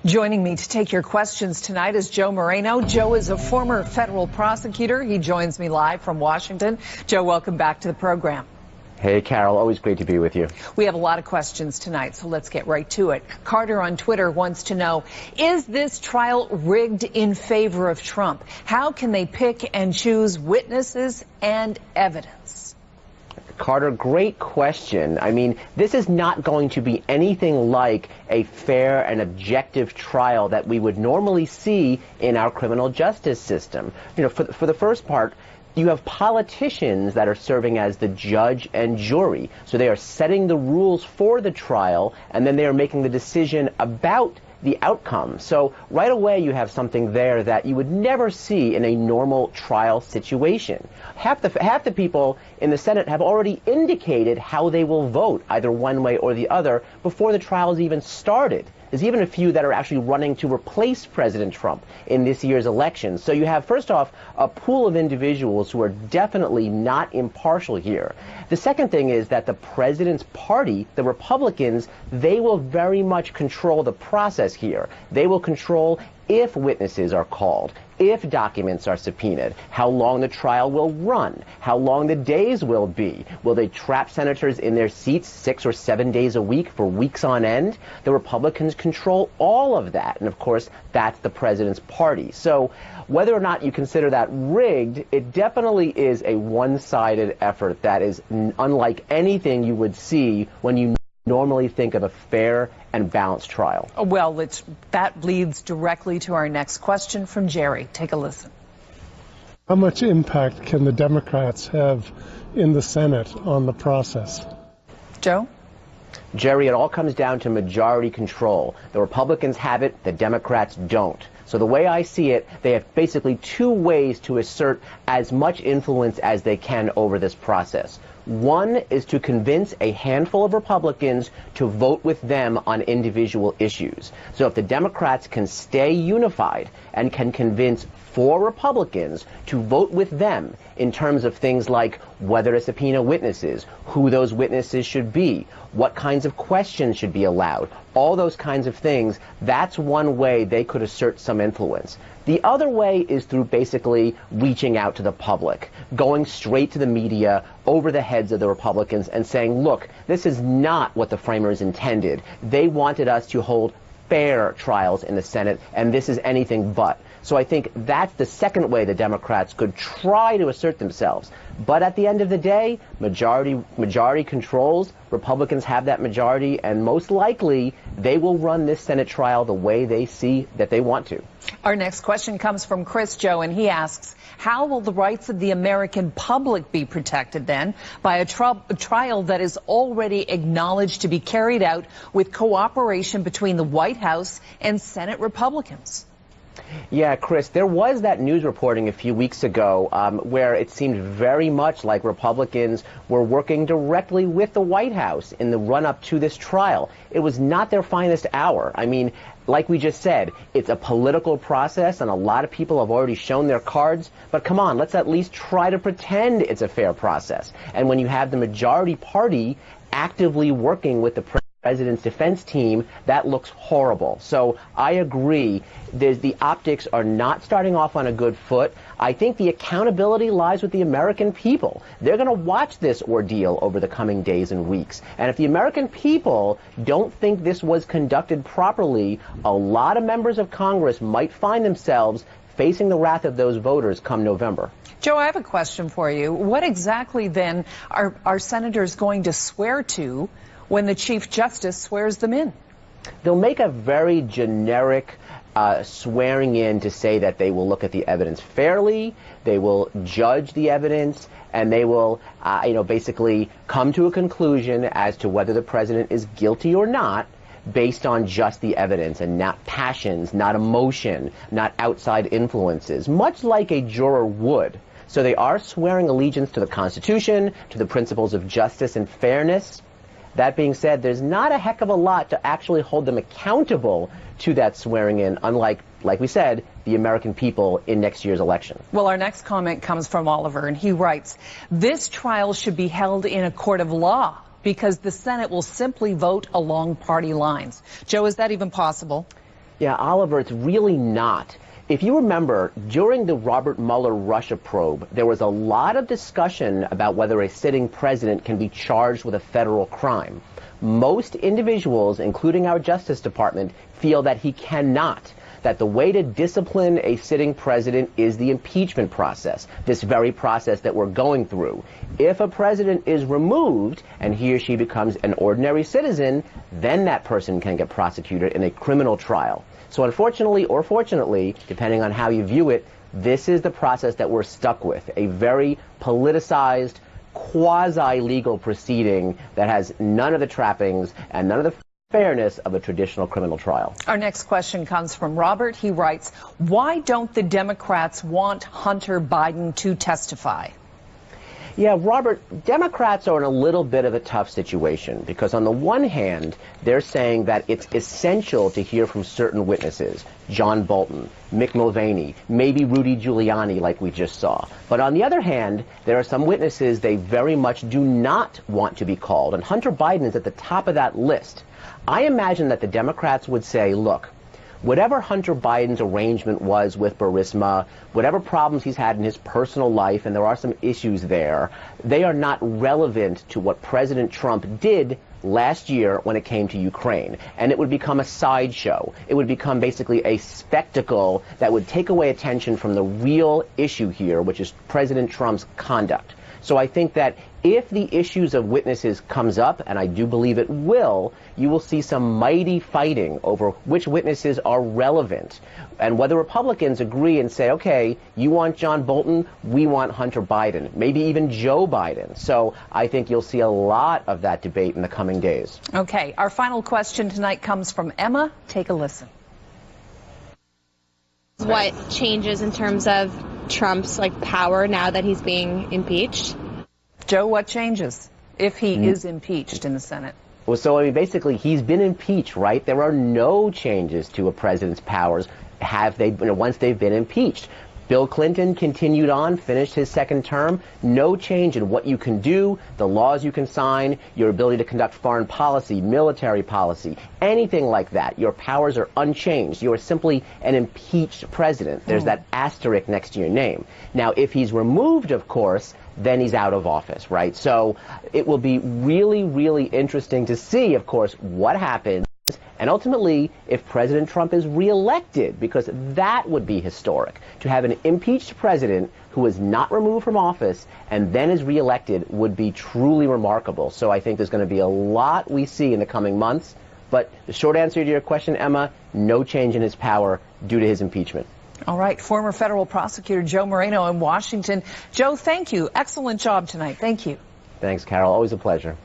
Joining me to take your questions tonight is Joe Moreno. Joe is a former federal prosecutor. He joins me live from Washington. Joe, welcome back to the program. Hey, Carol, always great to be with you. We have a lot of questions tonight, so let's get right to it. Carter on Twitter wants to know, is this trial rigged in favor of Trump? How can they pick and choose witnesses and evidence? Carter, great question. I mean, this is not going to be anything like a fair and objective trial that we would normally see in our criminal justice system. You know, for the first part, you have politicians that are serving as the judge and jury. So they are setting the rules for the trial, and then they are making the decision about the outcome. So right away you have something there that you would never see in a normal trial situation. Half the people in the Senate have already indicated how they will vote, either one way or the other, before the trial has even started. There's even a few that are actually running to replace President Trump in this year's election. So you have, first off, a pool of individuals who are definitely not impartial here. The second thing is that the president's party, the Republicans, they will very much control the process here. They will control if witnesses are called, if documents are subpoenaed, how long the trial will run, how long the days will be. Will they trap senators in their seats 6 or 7 days a week for weeks on end? The Republicans control all of that. And of course, that's the president's party. So whether or not you consider that rigged, it definitely is a one-sided effort that is unlike anything you would see when you normally think of a fair and balanced trial. Well, that leads directly to our next question from Jerry. Take a listen. How much impact can the Democrats have in the Senate on the process? Joe? Jerry, it all comes down to majority control. The Republicans have it, the Democrats don't. So the way I see it, they have basically two ways to assert as much influence as they can over this process. One is to convince a handful of Republicans to vote with them on individual issues. So if the Democrats can stay unified and can convince 4 Republicans to vote with them in terms of things like whether to subpoena witnesses, who those witnesses should be, what kinds of questions should be allowed, all those kinds of things, that's one way they could assert some influence. The other way is through basically reaching out to the public, going straight to the media, over the heads of the Republicans and saying, look, this is not what the framers intended. They wanted us to hold fair trials in the Senate, and this is anything but. So I think that's the second way the Democrats could try to assert themselves. But at the end of the day, majority controls. Republicans have that majority, and most likely they will run this Senate trial the way they see that they want to. Our next question comes from Chris, Joe, and he asks, how will the rights of the American public be protected then by a trial that is already acknowledged to be carried out with cooperation between the White House and Senate Republicans? Yeah, Chris, there was that news reporting a few weeks ago where it seemed very much like Republicans were working directly with the White House in the run-up to this trial. It was not their finest hour. I mean, like we just said, it's a political process, and a lot of people have already shown their cards. But come on, let's at least try to pretend it's a fair process. And when you have the majority party actively working with the president's defense team, that looks horrible. So I agree. The optics are not starting off on a good foot. I think the accountability lies with the American people. They're going to watch this ordeal over the coming days and weeks. And if the American people don't think this was conducted properly, a lot of members of Congress might find themselves facing the wrath of those voters come November. Joe, I have a question for you. What exactly then are senators going to swear to when the Chief Justice swears them in? They'll make a very generic swearing in to say that they will look at the evidence fairly, they will judge the evidence, and they will, basically come to a conclusion as to whether the president is guilty or not based on just the evidence and not passions, not emotion, not outside influences, much like a juror would. So they are swearing allegiance to the Constitution, to the principles of justice and fairness. That being said, there's not a heck of a lot to actually hold them accountable to that swearing in, unlike, like we said, the American people in next year's election. Well, our next comment comes from Oliver, and he writes, this trial should be held in a court of law because the Senate will simply vote along party lines. Joe, is that even possible? Yeah, Oliver, it's really not. If you remember, during the Robert Mueller Russia probe, there was a lot of discussion about whether a sitting president can be charged with a federal crime. Most individuals, including our Justice Department, feel that he cannot. That the way to discipline a sitting president is the impeachment process, this very process that we're going through. If a president is removed and he or she becomes an ordinary citizen, then that person can get prosecuted in a criminal trial. So unfortunately or fortunately, depending on how you view it, this is the process that we're stuck with, a very politicized, quasi-legal proceeding that has none of the trappings and none of the fairness of a traditional criminal trial. Our next question comes from Robert. He writes, why don't the Democrats want Hunter Biden to testify? Yeah, Robert, Democrats are in a little bit of a tough situation because on the one hand, they're saying that it's essential to hear from certain witnesses, John Bolton, Mick Mulvaney, maybe Rudy Giuliani like we just saw. But on the other hand, there are some witnesses they very much do not want to be called, and Hunter Biden is at the top of that list. I imagine that the Democrats would say, look, whatever Hunter Biden's arrangement was with Burisma, whatever problems he's had in his personal life, and there are some issues there, they are not relevant to what President Trump did last year when it came to Ukraine. And it would become a sideshow. It would become basically a spectacle that would take away attention from the real issue here, which is President Trump's conduct. So I think that if the issues of witnesses comes up, and I do believe it will, you will see some mighty fighting over which witnesses are relevant. And whether Republicans agree and say, okay, you want John Bolton, we want Hunter Biden, maybe even Joe Biden. So I think you'll see a lot of that debate in the coming days. Okay, our final question tonight comes from Emma. Take a listen. What changes in terms of Trump's power now that he's being impeached? Joe, what changes if he is impeached in the Senate? Well, so, I mean, basically, he's been impeached, right? There are no changes to a president's powers once they've been impeached. Bill Clinton continued on, finished his second term. No change in what you can do, the laws you can sign, your ability to conduct foreign policy, military policy, anything like that. Your powers are unchanged. You are simply an impeached president. There's that asterisk next to your name. Now, if he's removed, of course, then he's out of office, right? So it will be really, really interesting to see, of course, what happens. And ultimately, if President Trump is reelected, because that would be historic. To have an impeached president who is not removed from office and then is reelected would be truly remarkable. So I think there's going to be a lot we see in the coming months. But the short answer to your question, Emma, no change in his power due to his impeachment. All right, former federal prosecutor Joe Moreno in Washington. Joe, thank you. Excellent job tonight. Thank you. Thanks, Carol. Always a pleasure.